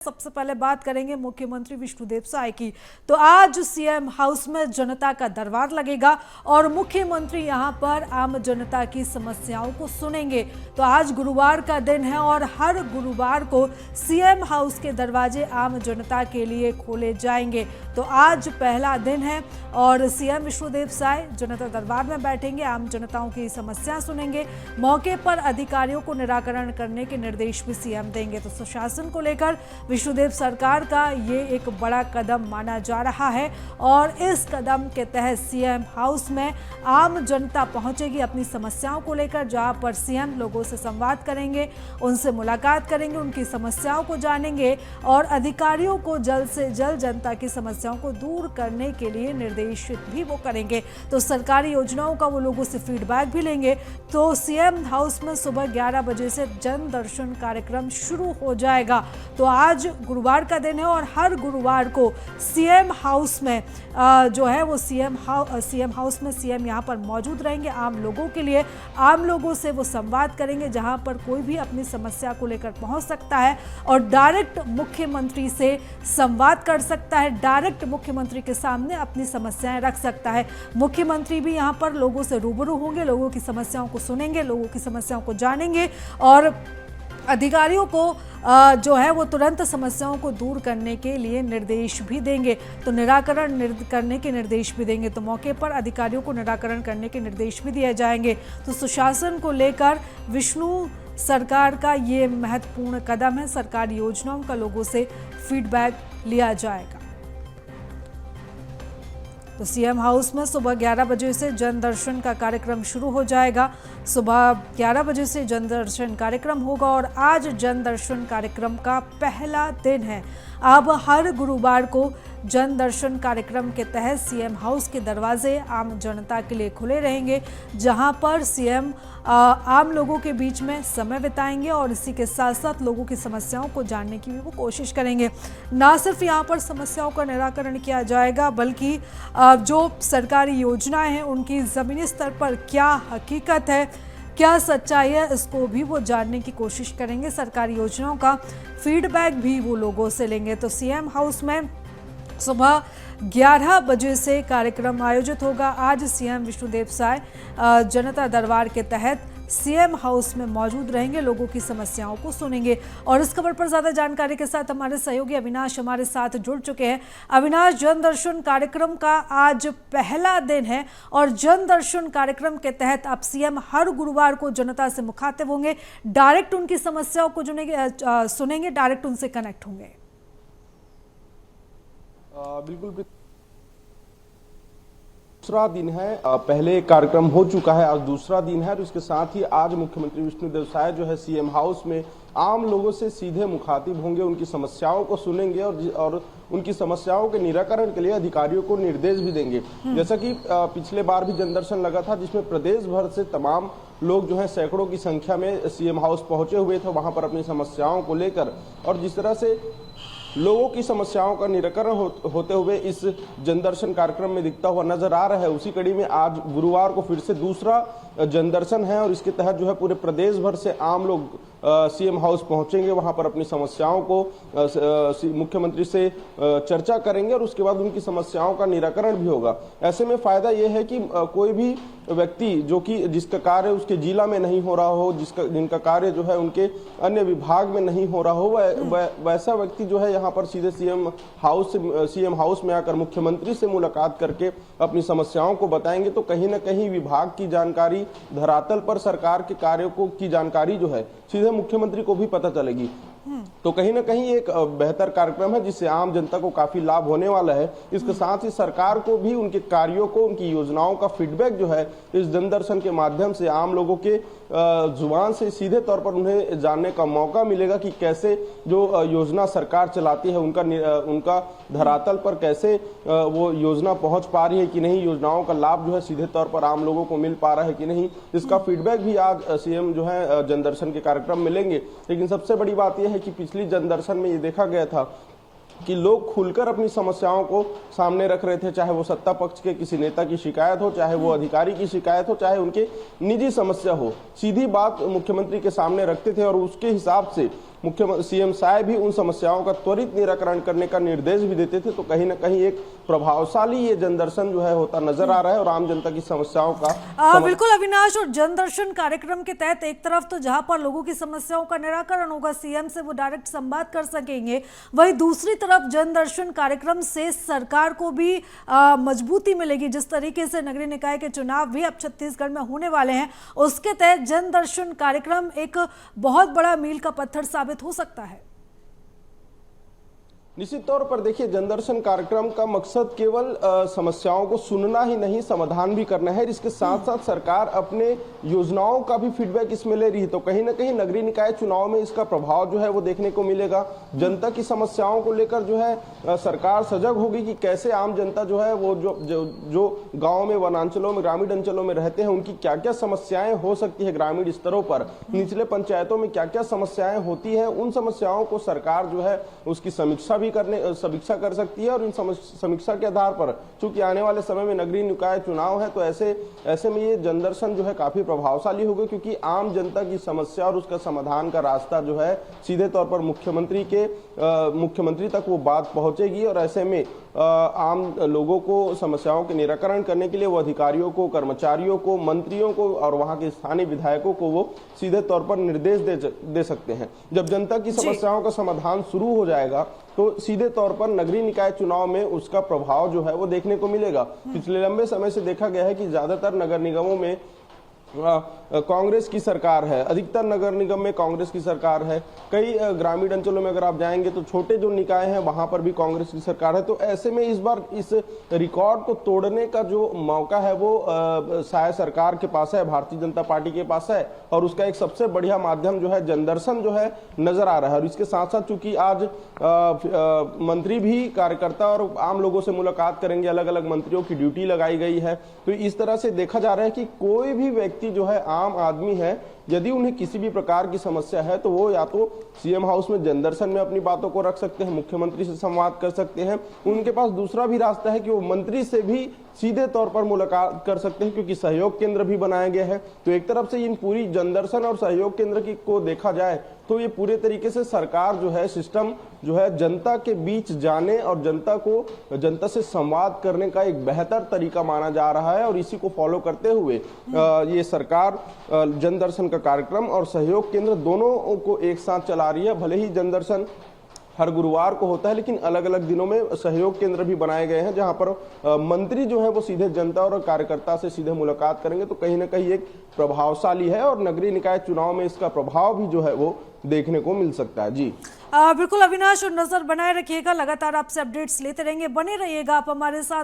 सबसे पहले बात करेंगे मुख्यमंत्री विष्णुदेव साय की। तो आज सीएम हाउस में जनता का दरबार लगेगा और मुख्यमंत्री यहां पर आम जनता की समस्याओं को सुनेंगे। तो आज गुरुवार का दिन है और हर गुरुवार को सीएम हाउस के दरवाजे आम जनता के लिए खोले जाएंगे। तो आज पहला दिन है और सीएम विष्णुदेव साय जनता दरबार में बैठेंगे, आम जनताओं की समस्या सुनेंगे। मौके पर अधिकारियों को निराकरण करने के निर्देश भी सीएम देंगे। तो सुशासन को लेकर विष्णुदेव सरकार का ये एक बड़ा कदम माना जा रहा है और इस कदम के तहत सीएम हाउस में आम जनता पहुंचेगी अपनी समस्याओं को लेकर, जहां पर सीएम लोगों से संवाद करेंगे, उनसे मुलाकात करेंगे, उनकी समस्याओं को जानेंगे और अधिकारियों को जल्द से जल्द जनता की समस्याओं को दूर करने के लिए निर्देशित भी वो करेंगे। तो सरकारी योजनाओं का वो लोगों से फीडबैक भी लेंगे। तो सीएम हाउस में सुबह 11 बजे से जन दर्शन कार्यक्रम शुरू हो जाएगा। तो आज गुरुवार का दिन है और हर गुरुवार को सीएम हाउस में जो है वो सीएम हाउस में सीएम यहाँ पर मौजूद रहेंगे। आम लोगों के लिए, आम लोगों से वो संवाद करेंगे, जहाँ पर कोई भी अपनी समस्या को लेकर पहुँच सकता है और डायरेक्ट मुख्यमंत्री से संवाद कर सकता है, डायरेक्ट मुख्यमंत्री के सामने अपनी समस्याएं रख सकता है। मुख्यमंत्री भी यहाँ पर लोगों से रूबरू होंगे, लोगों की समस्याओं को सुनेंगे, लोगों की समस्याओं को जानेंगे और अधिकारियों को जो है वो तुरंत समस्याओं को दूर करने के लिए निर्देश भी देंगे। तो निराकरण करने के निर्देश भी देंगे। तो मौके पर अधिकारियों को निराकरण करने के निर्देश भी दिए जाएंगे। तो सुशासन को लेकर विष्णु सरकार का ये महत्वपूर्ण कदम है। सरकारी योजनाओं का लोगों से फीडबैक लिया जाएगा। तो सीएम हाउस में सुबह 11 बजे से जन दर्शन का कार्यक्रम शुरू हो जाएगा। सुबह 11 बजे से जन दर्शन कार्यक्रम होगा और आज जन दर्शन कार्यक्रम का पहला दिन है। अब हर गुरुवार को जन दर्शन कार्यक्रम के तहत सीएम हाउस के दरवाजे आम जनता के लिए खुले रहेंगे, जहां पर सीएम आम लोगों के बीच में समय बिताएंगे और इसी के साथ साथ लोगों की समस्याओं को जानने की भी वो कोशिश करेंगे। ना सिर्फ यहां पर समस्याओं का निराकरण किया जाएगा, बल्कि जो सरकारी योजनाएं हैं उनकी ज़मीनी स्तर पर क्या हकीकत है, क्या सच्चाई है, इसको भी वो जानने की कोशिश करेंगे। सरकारी योजनाओं का फीडबैक भी वो लोगों से लेंगे। तो सीएम हाउस में सुबह 11 बजे से कार्यक्रम आयोजित होगा। आज सीएम विष्णुदेव साय जनता दरबार के तहत सीएम हाउस में मौजूद रहेंगे, लोगों की समस्याओं को सुनेंगे। और इस खबर पर ज्यादा जानकारी के साथ हमारे सहयोगी अविनाश हमारे साथ जुड़ चुके हैं। अविनाश, जन दर्शन कार्यक्रम का आज पहला दिन है और जन दर्शन कार्यक्रम के तहत अब सीएम हर गुरुवार को जनता से मुखातिब होंगे, डायरेक्ट उनकी समस्याओं को सुनेंगे, डायरेक्ट उनसे कनेक्ट होंगे। बिल्कुल दूसरा दिन है। पहले एक कार्यक्रम हो चुका है, आज दूसरा दिन है और इसके साथ ही आज मुख्यमंत्री विष्णुदेव साय जो है सीएम हाउस में आम लोगों से सीधे मुखातिब होंगे, उनकी समस्याओं को सुनेंगे और उनकी समस्याओं के निराकरण के लिए अधिकारियों को निर्देश भी देंगे। जैसा कि पिछले बार भी जनदर्शन लगा था, जिसमें प्रदेश भर से तमाम लोग जो है सैकड़ों की संख्या में सीएम हाउस पहुंचे हुए थे वहां पर अपनी समस्याओं को लेकर, और जिस तरह से लोगों की समस्याओं का निराकरण होते हुए इस जनदर्शन कार्यक्रम में दिखता हुआ नजर आ रहा है। उसी कड़ी में आज गुरुवार को फिर से दूसरा जनदर्शन है और इसके तहत जो है पूरे प्रदेश भर से आम लोग सीएम हाउस पहुंचेंगे, वहां पर अपनी समस्याओं को मुख्यमंत्री से चर्चा करेंगे और उसके बाद उनकी समस्याओं का निराकरण भी होगा। ऐसे में फायदा यह है कि कोई भी व्यक्ति जिसका कार्य उसके जिला में नहीं हो रहा हो, जिनका कार्य जो है उनके अन्य विभाग में नहीं हो रहा हो, वैसा व्यक्ति जो है यहाँ पर सीधे सीएम हाउस में आकर मुख्यमंत्री से मुलाकात करके अपनी समस्याओं को बताएंगे। तो कहीं ना कहीं विभाग की जानकारी, धरातल पर सरकार के कार्यों की जानकारी जो है सीधे मुख्यमंत्री को भी पता चलेगी। तो कहीं ना कहीं एक बेहतर कार्यक्रम है जिससे आम जनता को काफी लाभ होने वाला है। इसके साथ ही सरकार को भी उनके कार्यों को, उनकी योजनाओं का फीडबैक जो है इस जनदर्शन के माध्यम से आम लोगों के जुबान से सीधे तौर पर उन्हें जानने का मौका मिलेगा कि कैसे जो योजना सरकार चलाती है उनका धरातल पर कैसे वो योजना पहुंच पा रही है कि नहीं, योजनाओं का लाभ जो है सीधे तौर पर आम लोगों को मिल पा रहा है कि नहीं, इसका फीडबैक भी आज सीएम जो है जनदर्शन के कार्यक्रम में लेंगे। लेकिन सबसे बड़ी बात यह है कि पिछली जनदर्शन में ये देखा गया था कि लोग खुलकर अपनी समस्याओं को सामने रख रहे थे, चाहे वो सत्ता पक्ष के किसी नेता की शिकायत हो, चाहे वो अधिकारी की शिकायत हो, चाहे उनके निजी समस्या हो, सीधी बात मुख्यमंत्री के सामने रखते थे और उसके हिसाब से मुख्यमंत्री सीएम साहब भी उन समस्याओं का त्वरित निराकरण करने का निर्देश भी देते थे। तो कहीं ना कहीं एक प्रभावशाली ये जनदर्शन जो है होता नजर आ रहा है और आम जनता की समस्याओं का बिल्कुल अविनाश, और जनदर्शन कार्यक्रम के तहत एक तरफ तो जहां पर लोगों की समस्याओं का निराकरण होगा, सीएम से वो डायरेक्ट संवाद कर सकेंगे, वहीं दूसरी तरफ जनदर्शन कार्यक्रम से सरकार को भी मजबूती मिलेगी। जिस तरीके से नगरीय निकाय के चुनाव भी अब छत्तीसगढ़ में होने वाले हैं, उसके तहत जनदर्शन कार्यक्रम एक बहुत बड़ा मील का पत्थर साबित हो सकता है। निश्चित तौर पर देखिए, जनदर्शन कार्यक्रम का मकसद केवल समस्याओं को सुनना ही नहीं, समाधान भी करना है। इसके साथ साथ सरकार अपने योजनाओं का भी फीडबैक इसमें ले रही है। तो कहीं ना कहीं नगरीय निकाय चुनाव में इसका प्रभाव जो है वो देखने को मिलेगा। जनता की समस्याओं को लेकर जो है सरकार सजग होगी कि कैसे आम जनता जो है वो जो गाँव में, वनांचलों में, ग्रामीण अंचलों में रहते हैं, उनकी क्या क्या समस्याएं हो सकती है ग्रामीण स्तरों पर, निचले पंचायतों में क्या क्या समस्याएं होती है, उन समस्याओं को सरकार जो है उसकी समीक्षा कर सकती है। और इन समीक्षा के आधार पर, चूंकि आने वाले समय में नगरीय निकाय चुनाव है, तो ऐसे में ये जनदर्शन जो है काफी प्रभावशाली होगा, क्योंकि आम जनता की समस्या और उसका समाधान का रास्ता जो है सीधे तौर पर मुख्यमंत्री तक वो बात पहुंचेगी। और ऐसे में आम लोगों को समस्याओं के निराकरण करने के लिए वो अधिकारियों को, कर्मचारियों को, मंत्रियों को और वहां के स्थानीय विधायकों को वो सीधे तौर पर निर्देश दे सकते हैं। जब जनता की समस्याओं का समाधान शुरू हो जाएगा तो सीधे तौर पर नगरीय निकाय चुनाव में उसका प्रभाव जो है वो देखने को मिलेगा। पिछले लंबे समय से देखा गया है कि ज्यादातर नगर निगमों में कांग्रेस की सरकार है, अधिकतर नगर निगम में कांग्रेस की सरकार है। कई ग्रामीण अंचलों में अगर आप जाएंगे तो छोटे जो निकाय हैं वहां पर भी कांग्रेस की सरकार है। तो ऐसे में इस बार इस रिकॉर्ड को तोड़ने का जो मौका है वो शायद सरकार के पास है, भारतीय जनता पार्टी के पास है, और उसका एक सबसे बढ़िया माध्यम जो है जनदर्शन जो है नजर आ रहा है। और इसके साथ साथ चूंकि आज मंत्री भी कार्यकर्ता और आम लोगों से मुलाकात करेंगे, अलग अलग मंत्रियों की ड्यूटी लगाई गई है, तो इस तरह से देखा जा रहा है कि कोई भी व्यक्ति जो है, आम आदमी है, यदि उन्हें किसी भी प्रकार की समस्या है तो वो या तो सीएम हाउस में जनदर्शन में अपनी बातों को रख सकते हैं, मुख्यमंत्री से संवाद कर सकते हैं। उनके पास दूसरा भी रास्ता है कि वो मंत्री से भी सीधे तौर पर मुलाकात कर सकते हैं, क्योंकि सहयोग केंद्र भी बनाए गए हैं। तो एक तरफ से इन पूरी जनदर्शन और सहयोग केंद्र की को देखा जाए तो ये पूरे तरीके से सरकार जो है, सिस्टम जो है, जनता के बीच जाने और जनता से संवाद करने का एक बेहतर तरीका माना जा रहा है। और इसी को फॉलो करते हुए ये सरकार जनदर्शन का कार्यक्रम और सहयोग केंद्र दोनों को एक साथ चला रही है। भले ही जनदर्शन हर गुरुवार को होता है, लेकिन अलग अलग दिनों में सहयोग केंद्र भी बनाए गए हैं, जहां पर मंत्री जो है वो सीधे जनता और कार्यकर्ता से सीधे मुलाकात करेंगे। तो कहीं ना कहीं एक प्रभावशाली है और नगरीय निकाय चुनाव में इसका प्रभाव भी जो है वो देखने को मिल सकता है। जी बिल्कुल अविनाश, और नजर बनाए रखिएगा, लगातार आपसे अपडेट्स लेते रहेंगे, बने रहिएगा आप हमारे साथ।